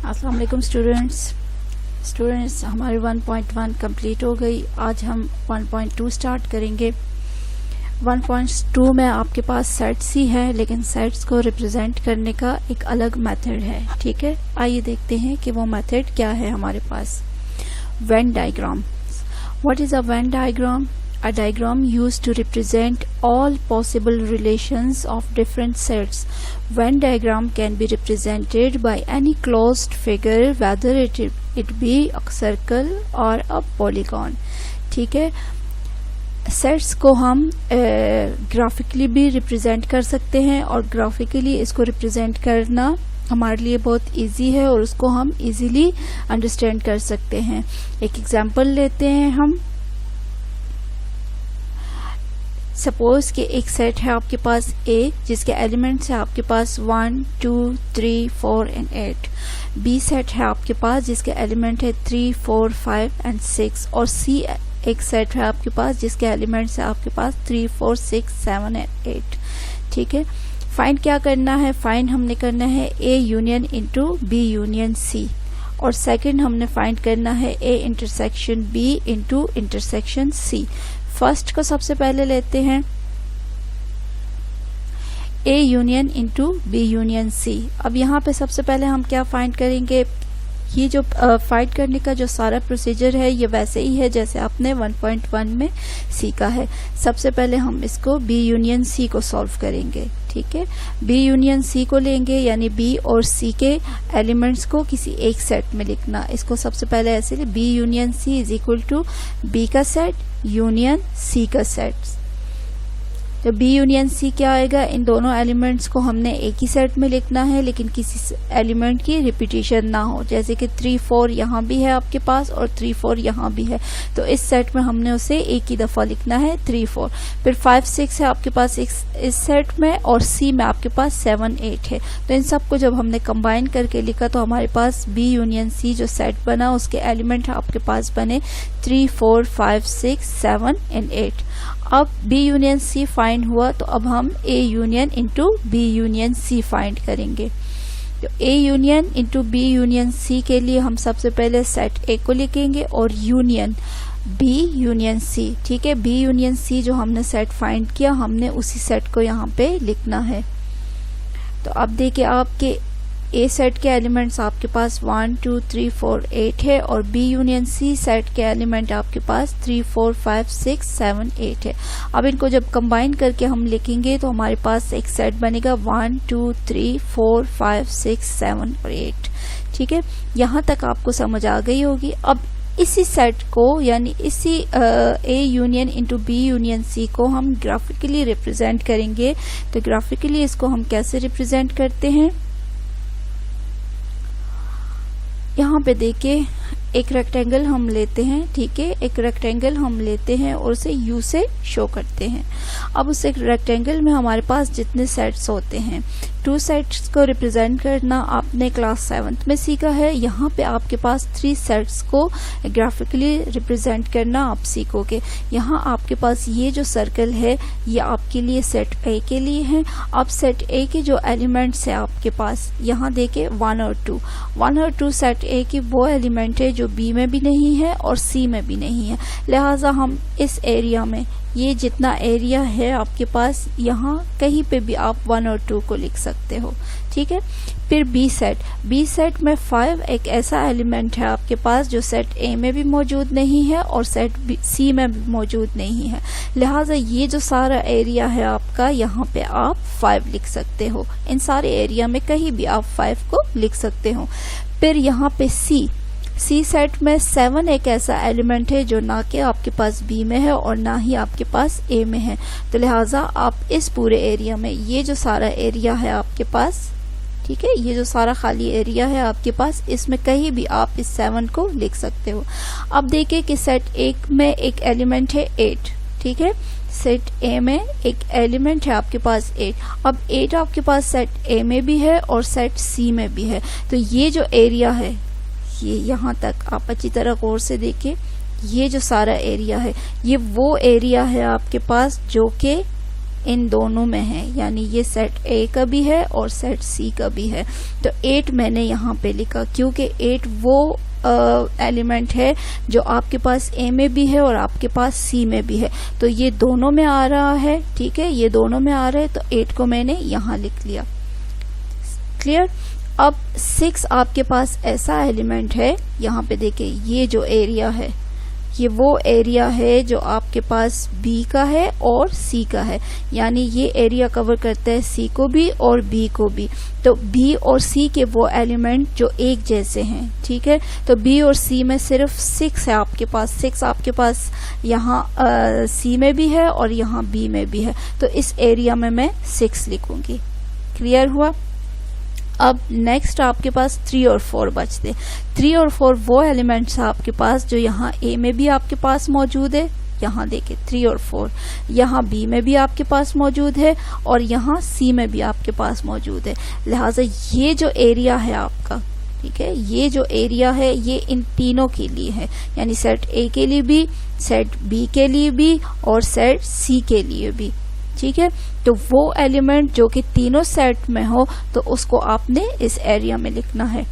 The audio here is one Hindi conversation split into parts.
अस्सलाम वालेकुम स्टूडेंट्स हमारी 1.1 कंप्लीट हो गई। आज हम 1.2 स्टार्ट करेंगे। 1.2 में आपके पास सेट्स ही है, लेकिन सेट्स को रिप्रेजेंट करने का एक अलग मेथड है। ठीक है, आइए देखते हैं कि वो मेथड क्या है हमारे पास। Venn diagram. What is a Venn diagram? A diagram used to represent all possible relations of different sets. Venn diagram can be represented by any closed figure, whether it be a circle or a polygon. ठीक है, सेट्स को हम ग्राफिकली भी रिप्रेजेंट कर सकते हैं और ग्राफिकली इसको रिप्रेजेंट करना हमारे लिए बहुत इजी है और उसको हम इजीली अंडरस्टैंड कर सकते हैं। एक एग्जांपल लेते हैं हम। सपोज कि एक सेट है आपके पास A, जिसके एलिमेंट्स है आपके पास 1, 2, 3, 4 एंड 8। B सेट है आपके पास जिसके एलिमेंट है 3, 4, 5 एंड 6। और C एक सेट है आपके पास जिसके एलिमेंट्स है आपके पास 3, 4, 6, 7 एंड 8। ठीक है, फाइंड क्या करना है? फाइंड हमने करना है A union into B union C। और सेकंड हमने फाइंड करना है A intersection B into intersection C। First को सबसे पहले लेते हैं A union into B union C। अब यहाँ पे सबसे पहले हम क्या फाइंड करेंगे? ये जो फाइंड करने का जो सारा प्रोसीजर है ये वैसे ही है जैसे आपने 1.1 में सीखा है। सबसे पहले हम इसको B यूनियन C को सॉल्व करेंगे। ठीक है, B यूनियन C को लेंगे, यानी B और C के एलिमेंट्स को किसी एक सेट में लिखना। इसको सबसे पहले ऐसे B union C is equal to B का सेट यूनियन C का सेट। तो B यूनियन C क्या आएगा? इन दोनों एलिमेंट्स को हमने एक ही सेट में लिखना है, लेकिन किसी एलिमेंट की रिपीटिशन ना हो। जैसे कि 3, 4 यहाँ भी है आपके पास और 3, 4 यहाँ भी है, तो इस सेट में हमने उसे एक ही दफ़ा लिखना है 3, 4। फिर 5, 6 है आपके पास इस सेट में और C में आपके पास 7, 8 है। तो इन सबको जब हमने कंबाइन करके लिखा तो हमारे पास B यूनियन C जो सेट बना उसके एलिमेंट आपके पास बने 3, 4, 5, 6, 7 एंड 8। अब B यूनियन C फाइंड हुआ तो अब हम A union into B union C find करेंगे। तो A union into B union C के लिए हम सबसे पहले सेट A को लिखेंगे और यूनियन B यूनियन C। ठीक है, B यूनियन C जो हमने सेट फाइंड किया हमने उसी सेट को यहाँ पे लिखना है। तो अब देखिए आपके A सेट के एलिमेंट्स आपके पास 1, 2, 3, 4, 8 है और B यूनियन C सेट के एलिमेंट आपके पास 3, 4, 5, 6, 7, 8 है। अब इनको जब कंबाइन करके हम लिखेंगे तो हमारे पास एक सेट बनेगा 1, 2, 3, 4, 5, 6, 7 और 8। ठीक है, यहाँ तक आपको समझ आ गई होगी। अब इसी सेट को यानी इसी A union into B union C को हम ग्राफिकली रिप्रेजेंट करेंगे। तो ग्राफिकली इसको हम कैसे रिप्रेजेंट करते हैं? यहाँ पे देखिए एक रेक्टेंगल हम लेते हैं। ठीक है, एक रेक्टेंगल हम लेते हैं और उसे U से शो करते हैं। अब उस एक रेक्टेंगल में हमारे पास जितने सेट्स होते हैं, 2 सेट्स को रिप्रेजेंट करना आपने क्लास 7th में सीखा है। यहाँ पे आपके पास 3 सेट्स को ग्राफिकली रिप्रेजेंट करना आप सीखोगे। यहाँ आपके पास ये जो सर्कल है ये आपके लिए सेट A के लिए है। अब सेट A के जो एलिमेंट्स है आपके पास यहाँ देखे 1 और 2। 1 और 2 सेट A की वो एलिमेंट है जो B में भी नहीं है और C में भी नहीं है। लिहाजा हम इस एरिया में ये जितना एरिया है आपके पास यहाँ कहीं पे भी आप 1 और 2 को लिख सकते हो। ठीक है, फिर B सेट में 5 एक ऐसा एलिमेंट है आपके पास जो सेट A में भी मौजूद नहीं है और सेट C में भी मौजूद नहीं है। लिहाजा ये जो सारा एरिया है आपका यहाँ पे आप 5 लिख सकते हो। इन सारे एरिया में कहीं भी आप 5 को लिख सकते हो। फिर यहाँ पे C सेट में 7 एक ऐसा एलिमेंट है जो ना कि आपके पास B में है और ना ही आपके पास A में है। तो लिहाजा आप इस पूरे एरिया में ये जो सारा एरिया है आपके पास, ठीक है, ये जो सारा खाली एरिया है आपके पास, इसमें कहीं भी आप इस 7 को लिख सकते हो। अब देखिए कि सेट A में एक एलिमेंट है 8। ठीक है, सेट A में एक एलिमेंट है आपके पास 8। अब 8 आपके पास सेट A में भी है और सेट C में भी है। तो ये जो एरिया है ये यहाँ तक आप अच्छी तरह गौर से देखिए, ये जो सारा एरिया है ये वो एरिया है आपके पास जो कि इन दोनों में है, यानी ये सेट ए का भी है और सेट सी का भी है। तो 8 मैंने यहाँ पे लिखा क्योंकि 8 वो एलिमेंट है जो आपके पास ए में भी है और आपके पास सी में भी है, तो ये दोनों में आ रहा है। ठीक है, ये दोनों में आ रहा है, तो 8 को मैंने यहाँ लिख लिया। क्लियर। अब 6 आपके पास ऐसा एलिमेंट है, यहाँ पे देखिए ये जो एरिया है ये वो एरिया है जो आपके पास बी का है और सी का है, यानी ये एरिया कवर करता है सी को भी और बी को भी। तो बी और सी के वो एलिमेंट जो एक जैसे हैं। ठीक है, तो बी और सी में सिर्फ 6 है आपके पास। 6 आपके पास यहाँ सी में भी है और यहाँ बी में भी है, तो इस एरिया में मैं 6 लिखूंगी। क्लियर हुआ। अब नेक्स्ट आपके पास 3 और 4 बचते। 3 और 4 वो एलिमेंट्स हैं आपके पास जो यहाँ ए में भी आपके पास मौजूद है, यहाँ देखिए 3 और 4, यहाँ बी में भी आपके पास मौजूद है और यहाँ सी में भी आपके पास मौजूद है। लिहाजा ये जो एरिया है आपका, ठीक है, ये जो एरिया है ये इन तीनों के लिए है, यानी सेट ए के लिए भी, सेट बी के लिए भी और सेट सी के लिए भी। ठीक है, तो वो एलिमेंट जो कि तीनों सेट में हो तो उसको आपने इस एरिया में लिखना है।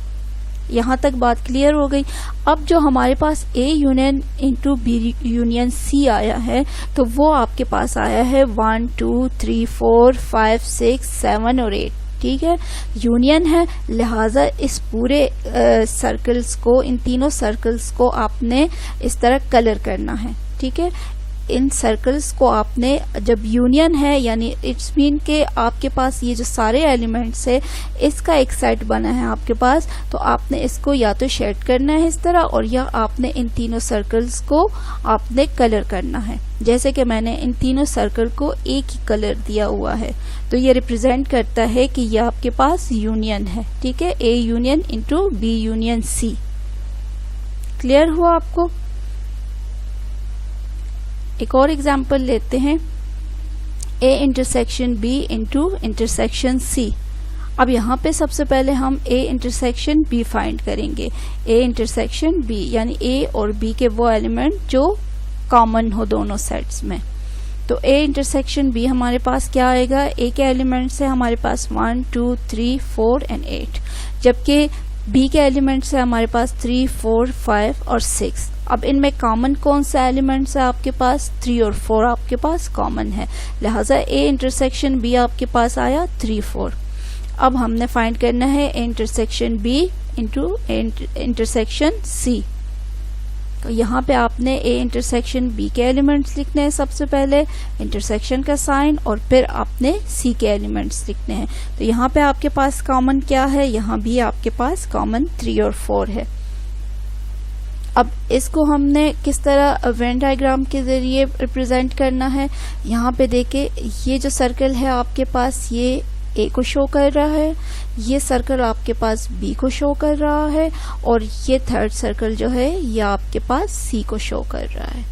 यहाँ तक बात क्लियर हो गई। अब जो हमारे पास A union into B union C आया है, तो वो आपके पास आया है 1 2 3 4 5 6 7 और 8। ठीक है, यूनियन है, लिहाजा इस पूरे सर्कल्स को, इन तीनों सर्कल्स को आपने इस तरह कलर करना है। ठीक है, इन सर्कल्स को आपने, जब यूनियन है यानी इट्स मीन के आपके पास ये जो सारे एलिमेंट्स है इसका एक सेट बना है आपके पास, तो आपने इसको या तो शेड करना है इस तरह, और या आपने इन तीनों सर्कल्स को आपने कलर करना है। जैसे कि मैंने इन तीनों सर्कल को एक ही कलर दिया हुआ है, तो ये रिप्रेजेंट करता है कि ये आपके पास यूनियन है। ठीक है, A union into B union C. Clear हुआ आपको। एक और एग्जाम्पल लेते हैं, A intersection B into intersection C. अब यहाँ पे सबसे पहले हम ए इंटरसेक्शन बी फाइंड करेंगे। ए इंटरसेक्शन बी यानी ए और बी के वो एलिमेंट जो कॉमन हो दोनों सेट्स में। तो ए इंटरसेक्शन बी हमारे पास क्या आएगा, ए के एलिमेंट्स है हमारे पास 1 2 3 4 एंड 8, जबकि बी के एलिमेंट्स है हमारे पास 3 4 5 और 6। अब इनमें कॉमन कौन सा एलिमेंट्स है आपके पास, 3 और 4 आपके पास कॉमन है, लिहाजा ए इंटरसेक्शन बी आपके पास आया 3 4। अब हमने फाइंड करना है A intersection B into intersection C. तो यहाँ पे आपने ए इंटरसेक्शन बी के एलिमेंट्स लिखने हैं सबसे पहले, इंटरसेक्शन का साइन, और फिर आपने सी के एलिमेंट्स लिखने हैं। तो यहाँ पे आपके पास कॉमन क्या है, यहाँ भी आपके पास कॉमन 3 और 4 है। अब इसको हमने किस तरह वेन डायग्राम के जरिए रिप्रेजेंट करना है, यहाँ पे देखे ये जो सर्कल है आपके पास ये ए को शो कर रहा है, ये सर्कल आपके पास बी को शो कर रहा है, और ये थर्ड सर्कल जो है ये आपके पास सी को शो कर रहा है।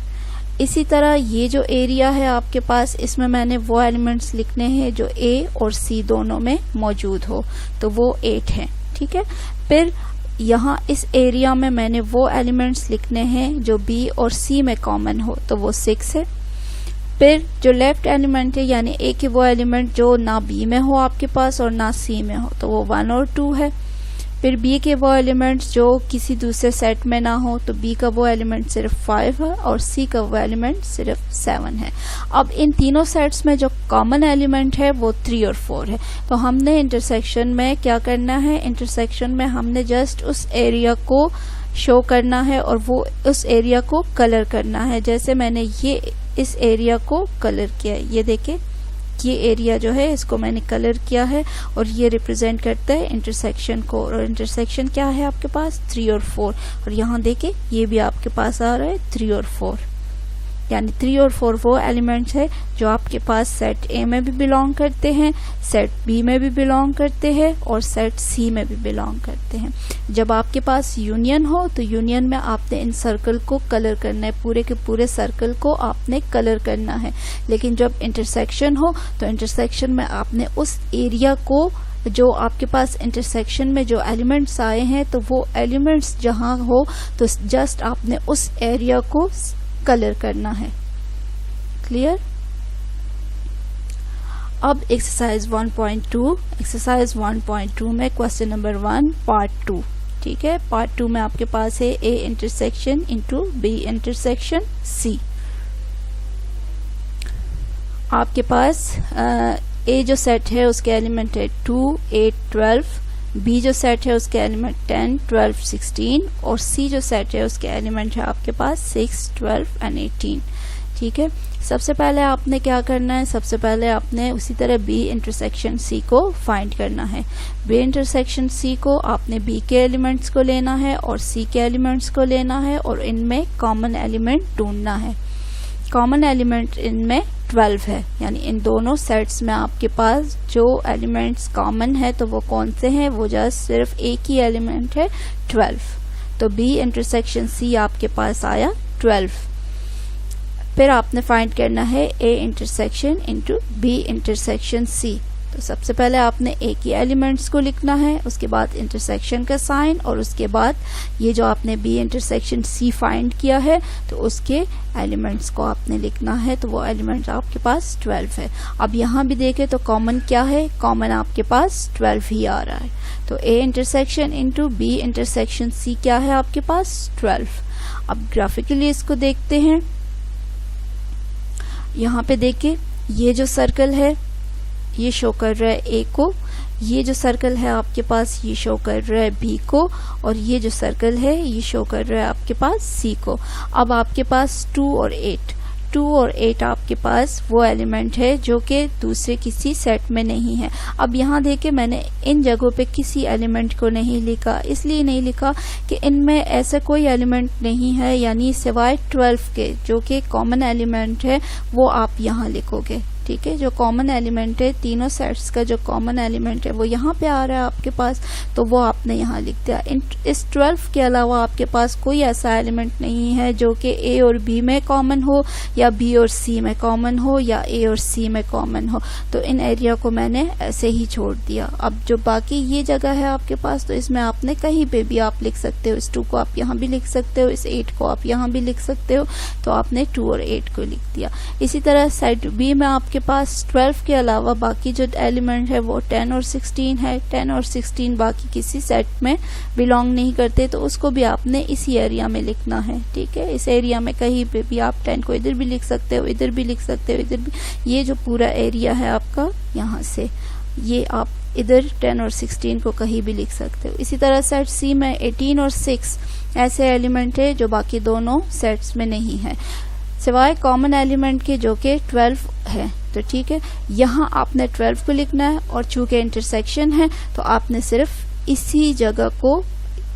इसी तरह ये जो एरिया है आपके पास, इसमें मैंने वो एलिमेंट्स लिखने हैं जो ए और सी दोनों में मौजूद हो, तो वो 8 है। ठीक है, फिर यहाँ इस एरिया में मैंने वो एलिमेंट्स लिखने हैं जो बी और सी में कॉमन हो, तो वो 6 है। फिर जो लेफ्ट एलिमेंट है यानी ए के वो एलिमेंट जो ना बी में हो आपके पास और ना सी में हो, तो वो 1 और 2 है। फिर बी के वो एलिमेंट्स जो किसी दूसरे सेट में ना हो, तो बी का वो एलिमेंट सिर्फ 5 है और सी का वो एलिमेंट सिर्फ 7 है। अब इन तीनों सेट्स में जो कॉमन एलिमेंट है वो 3 और 4 है। तो हमने इंटरसेक्शन में क्या करना है, इंटरसेक्शन में हमने जस्ट उस एरिया को शो करना है और वो उस एरिया को कलर करना है। जैसे मैंने ये इस एरिया को कलर किया है, ये देखें ये एरिया जो है इसको मैंने कलर किया है और ये रिप्रेजेंट करता है इंटरसेक्शन को, और इंटरसेक्शन क्या है आपके पास 3 और 4, और यहाँ देखें ये भी आपके पास आ रहा है 3 और 4, यानी 3 और 4 वो एलिमेंट्स है जो आपके पास सेट ए में भी बिलोंग करते हैं, सेट बी में भी बिलोंग करते हैं और सेट सी में भी बिलोंग करते हैं। जब आपके पास यूनियन हो तो यूनियन में आपने इन सर्कल को कलर करना है, पूरे के पूरे सर्कल को आपने कलर करना है। लेकिन जब इंटरसेक्शन हो तो इंटरसेक्शन में आपने उस एरिया को, जो आपके पास इंटरसेक्शन में जो एलिमेंट्स आए हैं, तो वो एलिमेंट्स जहाँ हो तो जस्ट आपने उस एरिया को कलर करना है। क्लियर। अब एक्सरसाइज 1.2 में क्वेश्चन नंबर 1 पार्ट 2, ठीक है। पार्ट 2 में आपके पास है A intersection into B intersection C। आपके पास A जो सेट है उसके एलिमेंट है 2, 8, 12, B जो सेट है उसके एलिमेंट 10, 12, 16 और C जो सेट है उसके एलिमेंट है आपके पास 6, 12 एंड 18, ठीक है। सबसे पहले आपने क्या करना है, सबसे पहले आपने उसी तरह B इंटरसेक्शन C को फाइंड करना है। B इंटरसेक्शन C को आपने B के एलिमेंट्स को लेना है और C के एलिमेंट्स को लेना है और इनमें कॉमन एलिमेंट ढूंढना है। कॉमन एलिमेंट इनमें 12 है, यानी इन दोनों सेट्स में आपके पास जो एलिमेंट्स कॉमन है तो वो कौन से हैं, वो जस्ट सिर्फ एक ही एलिमेंट है 12। तो B इंटरसेक्शन C आपके पास आया 12। फिर आपने फाइंड करना है A intersection into B intersection C। तो सबसे पहले आपने A के एलिमेंट्स को लिखना है, उसके बाद इंटरसेक्शन का साइन और उसके बाद ये जो आपने B इंटरसेक्शन C फाइंड किया है तो उसके एलिमेंट्स को आपने लिखना है। तो वो एलिमेंट आपके पास 12 है। अब यहाँ भी देखें तो कॉमन क्या है, कॉमन आपके पास 12 ही आ रहा है। तो A intersection into B intersection C क्या है आपके पास 12। अब ग्राफिकली इसको देखते हैं। यहाँ पे देखिए ये जो सर्कल है ये शो कर रहा है A को, ये जो सर्कल है आपके पास ये शो कर रहा है B को और ये जो सर्कल है ये शो कर रहा है आपके पास C को। अब आपके पास 2 और 8 आपके पास वो एलिमेंट है जो कि दूसरे किसी सेट में नहीं है। अब यहाँ देखिए मैंने इन जगहों पे किसी एलिमेंट को नहीं लिखा, इसलिए नहीं लिखा कि इनमें ऐसा कोई एलिमेंट नहीं है, यानी सिवाय 12 के जो कि कॉमन एलिमेंट है वो आप यहाँ लिखोगे, ठीक है। जो कॉमन एलिमेंट है तीनों सेट्स का जो कॉमन एलिमेंट है वो यहाँ पे आ रहा है आपके पास, तो वो आपने यहाँ लिख दिया। इस 12 के अलावा आपके पास कोई ऐसा एलिमेंट नहीं है जो कि A और B में कॉमन हो या B और C में कॉमन हो या A और C में कॉमन हो। तो इन एरिया को मैंने ऐसे ही छोड़ दिया। अब जो बाकी ये जगह है आपके पास तो इसमें आपने कहीं पे भी आप लिख सकते हो। इस 2 को आप यहाँ भी लिख सकते हो, इस 8 को आप यहाँ भी लिख सकते हो। तो आपने 2 और 8 को लिख दिया। इसी तरह साइड B में आपके पास 12 के अलावा बाकी जो एलिमेंट है वो 10 और 16 है। 10 और 16 बाकी किसी सेट में बिलोंग नहीं करते, तो उसको भी आपने इसी एरिया में लिखना है, ठीक है। इस एरिया में कहीं पे भी आप 10 को इधर भी लिख सकते हो, इधर भी लिख सकते हो, इधर भी। ये जो पूरा एरिया है आपका यहाँ से ये आप इधर 10 और 16 को कहीं भी लिख सकते हो। इसी तरह सेट C में 18 और 6 ऐसे एलिमेंट है जो बाकी दोनों सेट्स में नहीं है सिवाय कॉमन एलिमेंट के जो कि 12 है। तो ठीक है, यहाँ आपने 12 को लिखना है और चूंकि इंटरसेक्शन है तो आपने सिर्फ इसी जगह को,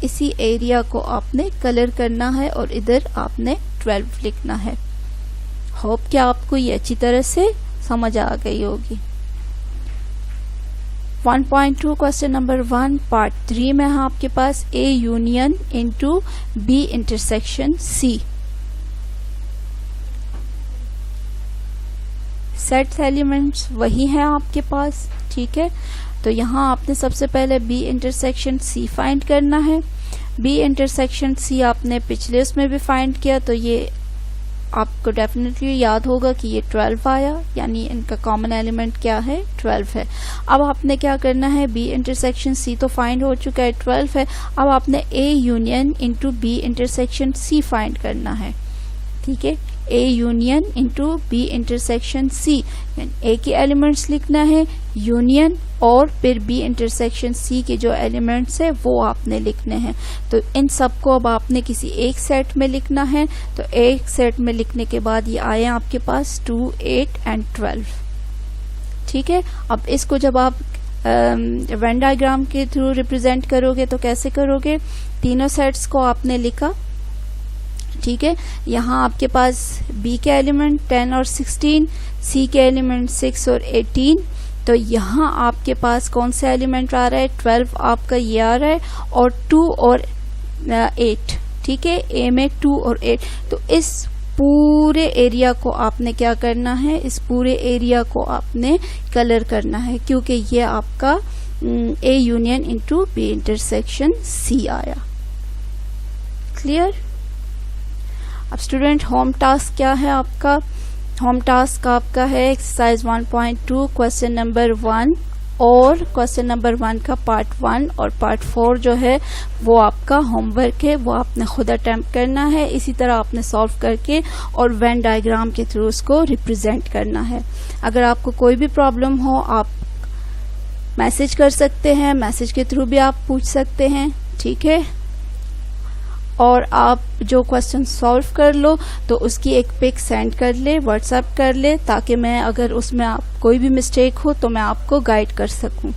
इसी एरिया को आपने कलर करना है और इधर आपने 12 लिखना है। होप कि आपको ये अच्छी तरह से समझ आ गई होगी। 1.2 क्वेश्चन नंबर 1 पार्ट 3 में है आपके पास A union into B intersection C। Set elements वही हैं आपके पास, ठीक है। तो यहाँ आपने सबसे पहले B इंटरसेक्शन C फाइंड करना है। B इंटरसेक्शन C आपने पिछले उसमें भी फाइंड किया, तो ये आपको डेफिनेटली याद होगा कि ये 12 आया, यानी इनका कॉमन एलिमेंट क्या है 12 है। अब आपने क्या करना है, B इंटरसेक्शन C तो फाइंड हो चुका है 12 है। अब आपने A union into B intersection C find करना है, ठीक है। A union into B intersection C, A के एलिमेंट्स लिखना है यूनियन और फिर B इंटरसेक्शन C के जो एलिमेंट्स है वो आपने लिखने हैं। तो इन सबको अब आपने किसी एक सेट में लिखना है। तो एक सेट में लिखने के बाद ये आए आपके पास 2, 8 एंड 12, ठीक है। अब इसको जब आप वेन डायग्राम के थ्रू रिप्रेजेंट करोगे तो कैसे करोगे, तीनों सेट्स को आपने लिखा, ठीक है। यहाँ आपके पास B के एलिमेंट 10 और 16, C के एलिमेंट 6 और 18। तो यहाँ आपके पास कौन सा एलिमेंट आ रहा है, 12 आपका ये आ रहा है और 2 और 8, ठीक है। A में 2 और 8। तो इस पूरे एरिया को आपने क्या करना है, इस पूरे एरिया को आपने कलर करना है, क्योंकि ये आपका A union into B intersection C आया। क्लियर। अब स्टूडेंट होम टास्क क्या है आपका, होम टास्क आपका है एक्सरसाइज 1.2 क्वेश्चन नंबर 1 और क्वेश्चन नंबर 1 का पार्ट 1 और पार्ट 4 जो है वो आपका होमवर्क है, वो आपने खुद अटेम्प्ट करना है। इसी तरह आपने सॉल्व करके और वेन डायग्राम के थ्रू उसको रिप्रेजेंट करना है। अगर आपको कोई भी प्रॉब्लम हो आप मैसेज कर सकते हैं, मैसेज के थ्रू भी आप पूछ सकते हैं, ठीक है। और आप जो क्वेश्चन सॉल्व कर लो तो उसकी एक पिक सेंड कर ले, व्हाट्सएप कर ले, ताकि मैं अगर उसमें आप कोई भी मिस्टेक हो तो मैं आपको गाइड कर सकूं।